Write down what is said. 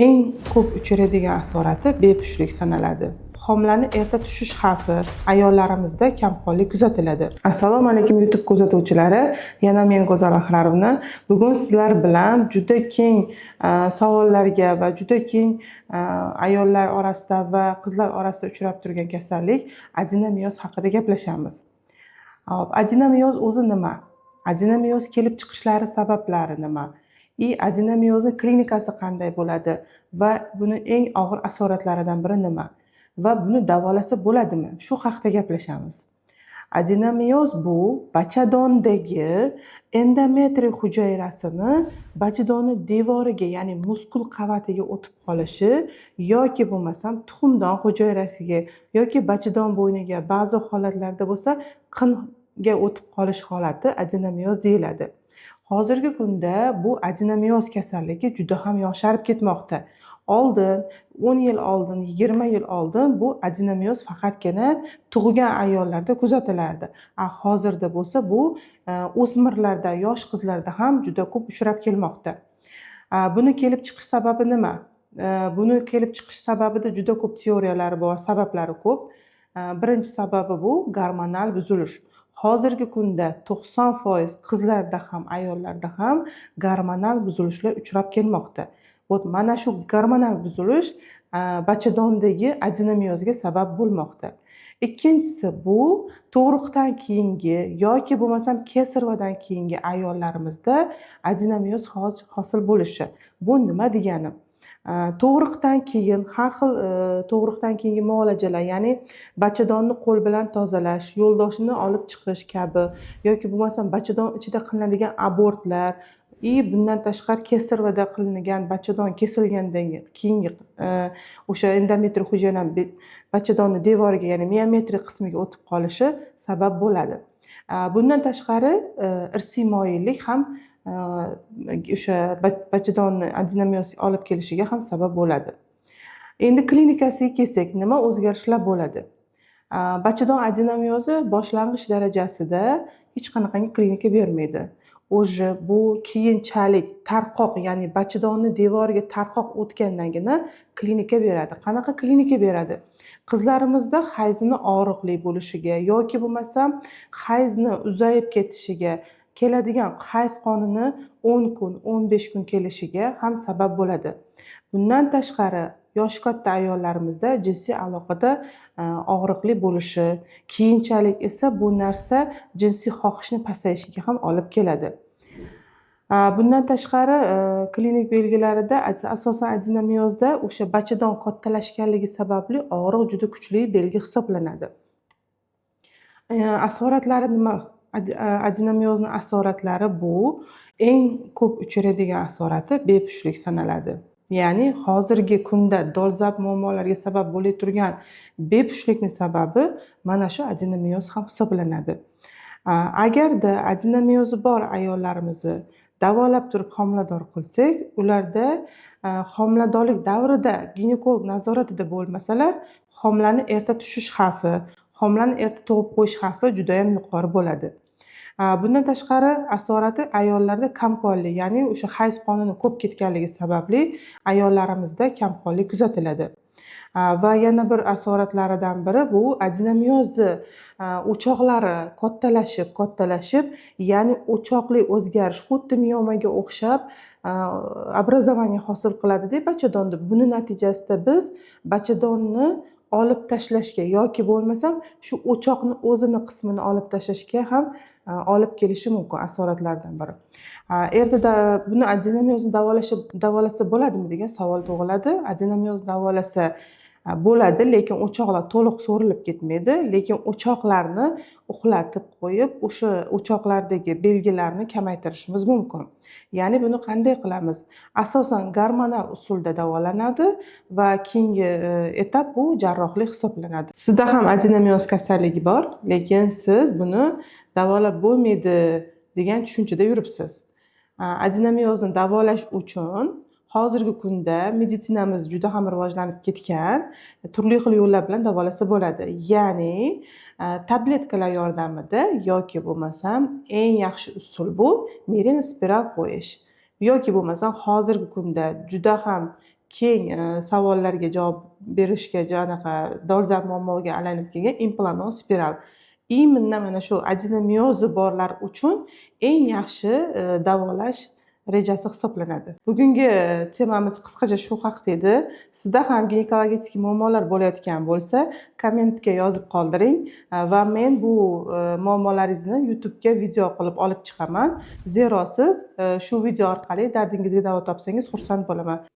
eng ko'p uchraydigan asorati bepushtlik sanaladi. Homilani erta tushish xavfi ayollarimizda kamqonlik kuzatiladi. Assalomu alaykum YouTube kuzatuvchilari. Yana men Go'zal Ahrarovna. Bugun sizlar bilan juda keng savollarga va juda keng ayollar orasida va qizlar orasida uchrab turgan kasallik adenomiyoz haqida gaplashamiz. Adenomiyoz o'zi nima? Adenomiyoz kelib chiqishlari sabablari nima? Adenomiyozni klinikasi qanday bo'ladi va buni eng og'ir asoratlaridan biri nima? Va buni davolasa bo'ladimi? Shu haqida gaplashamiz. Adenomiyoz bu bachadondagi endometriy hujayrasini bachadonni devoriga, ya'ni muskul qavatiga o'tib qolishi yoki bo'lmasam tuxumdon hujayrasiga yoki bachadon bo'yniga, ba'zi holatlarda bo'lsa qinga o'tib qolish holati adenomiyoz deyiladi. Hozirgi kunda bu adenomiyoz kasalligi juda ham yosharib ketmoqda. Oldin 10 yil oldin, 20 yil oldin bu adenomiyoz faqatgina tug'ilgan ayollarda kuzatilardi. Hozirda bo'lsa bu o'smirlarda, yosh qizlarda ham juda ko'p uchrab kelmoqda. Buni kelib chiqish sababi nima? Buni kelib chiqish sababida juda ko'p teoriyalar bor, sabablari ko'p. Birinchi sababi bu gormonal buzilish. Hozirgi kunda 90% qizlarda ham, ayollarda ham gormonal buzilishlar uchrab kelmoqda. Mana shu gormonal buzilish bachadondagi adenomiyozga sabab bo'lmoqda. Ikkinchisi bu tug'ruqdan keyingi yoki bo'lmasam kesarvadan keyingi ayollarimizda adenomiyoz hosil bo'lishi. Bu nima degani? Tug'ruqdan keyin har xil tug'ruqdan keyingi muolajalar, ya'ni bachadonni qo'l bilan tozalash, yo'ldoshini olib chiqish kabi yoki bo'lmasam bachadon ichida qilinadigan abortlar, bundan tashqari kesarvada qilingan bachadon kesilgandan keyingi o'sha endometriy hujayra bachadonni devoriga, ya'ni miometriy qismiga o'tib qolishi sabab bo'ladi. Bundan tashqari irsiy moyillik ham o'sha bachadonni adenomiyoz olib kelishiga ham sabab bo'ladi. Endi klinikasiga kelsak, nima o'zgarishlar bo'ladi? Bachadon adenomiyozi boshlang'ich darajasida hech qanaqangi klinika bermaydi. Bu keyinchalik tarqoq, ya'ni bachadonni devoriga tarqoq o'tgandagina klinika beradi. Qanaqa klinika beradi? Qizlarimizda hayzini og'riqli bo'lishiga yoki bo'lmasam hayzni uzayib ketishiga, keladigan hayz qonini 10 kun, 15 kun kelishiga ham sabab bo'ladi. Bundan tashqari yosh katta ayollarimizda jinsiy aloqada og'riqli bo'lishi, keyinchalik esa bu narsa jinsiy xohishni pasayishiga ham olib keladi. Bundan tashqari klinik belgilarida asosan adenomiyozda o'sha bachadon kattalashganligi sababli og'riq juda kuchli belgi hisoblanadi. Asoratlari nima? Adenomiyozning asoratlari bu eng ko'p uchraydigan asorati bepushtlik sanaladi. Ya'ni hozirgi kunda dolzarb muammolarga sabab bo'lib turgan bepushtlikning sababi mana shu adenomiyoz ham hisoblanadi. Agarda adenomiyozi bor ayollarimizni davolab turib homilador qilsak, ularda homiladorlik davrida ginekolog nazoratida bo'lmasalar, homilani erta tushish xavfi, homilani erta tug'ib qo'yish xavfi juda ham yuqori bo'ladi. Bundan tashqari asorati ayollarda kamqonlik, ya'ni o'sha hayz qonini ko'p ketganligi sababli ayollarimizda kamqonlik kuzatiladi. Va yana bir asoratlaridan biri bu adenomiyozni o'choqlari kattalashib, ya'ni o'choqli o'zgarish, xuddi miomaga o'xshab obrazovание hosil qiladi-da bachadonda. Buni natijasida biz bachadonni olib tashlashga yoki bo'lmasam shu o'choqni o'zini qismini olib tashlashga ham olib kelishi mumkin asoratlardan biri. Ertada buni adenomiyozni davolasa bo'ladimi degan savol tug'iladi. Adenomiyozni davolasa bo'ladi, lekin o'choqlar to'liq so'rilib ketmaydi, lekin o'choqlarni uxlatib qo'yib, o'sha o'choqlardagi belgilarni kamaytirishimiz mumkin. Ya'ni buni qanday qilamiz? Asosan gormonal usulda davolanadi va keyingi etap bu jarrohlik hisoblanadi. Sizda ham adenomiyoz kasalligi bor, lekin siz buni davolab bo'lmaydi degan tushunchada yuribsiz. Adenomiyozni davolash uchun hozirgi kunda meditsinamiz juda ham rivojlanib ketgan, turli xil yo'llar bilan davolasa bo'ladi. Ya'ni tabletkalar yordamida yoki bo'lmasam eng yaxshi usul bu mirin spiral qo'yish. Yoki bo'lmasam hozirgi kunda juda ham keng savollarga javob berishga anaqa dolzarb muammoga aylanib kelgan implanon spiral. Именно mana shu adenomiozi borlar uchun eng yaxshi davolash rejasi hisoblanadi. Bugungi temamiz qisqacha shu haqda edi. Sizda ham ginekologik muammolar bo'layotgan bo'lsa, kommentga yozib qoldiring va men bu muammolaringizni YouTube'ga video qilib olib chiqaman. Zero siz shu video orqali dardingizga davo topsangiz xursand bo'laman.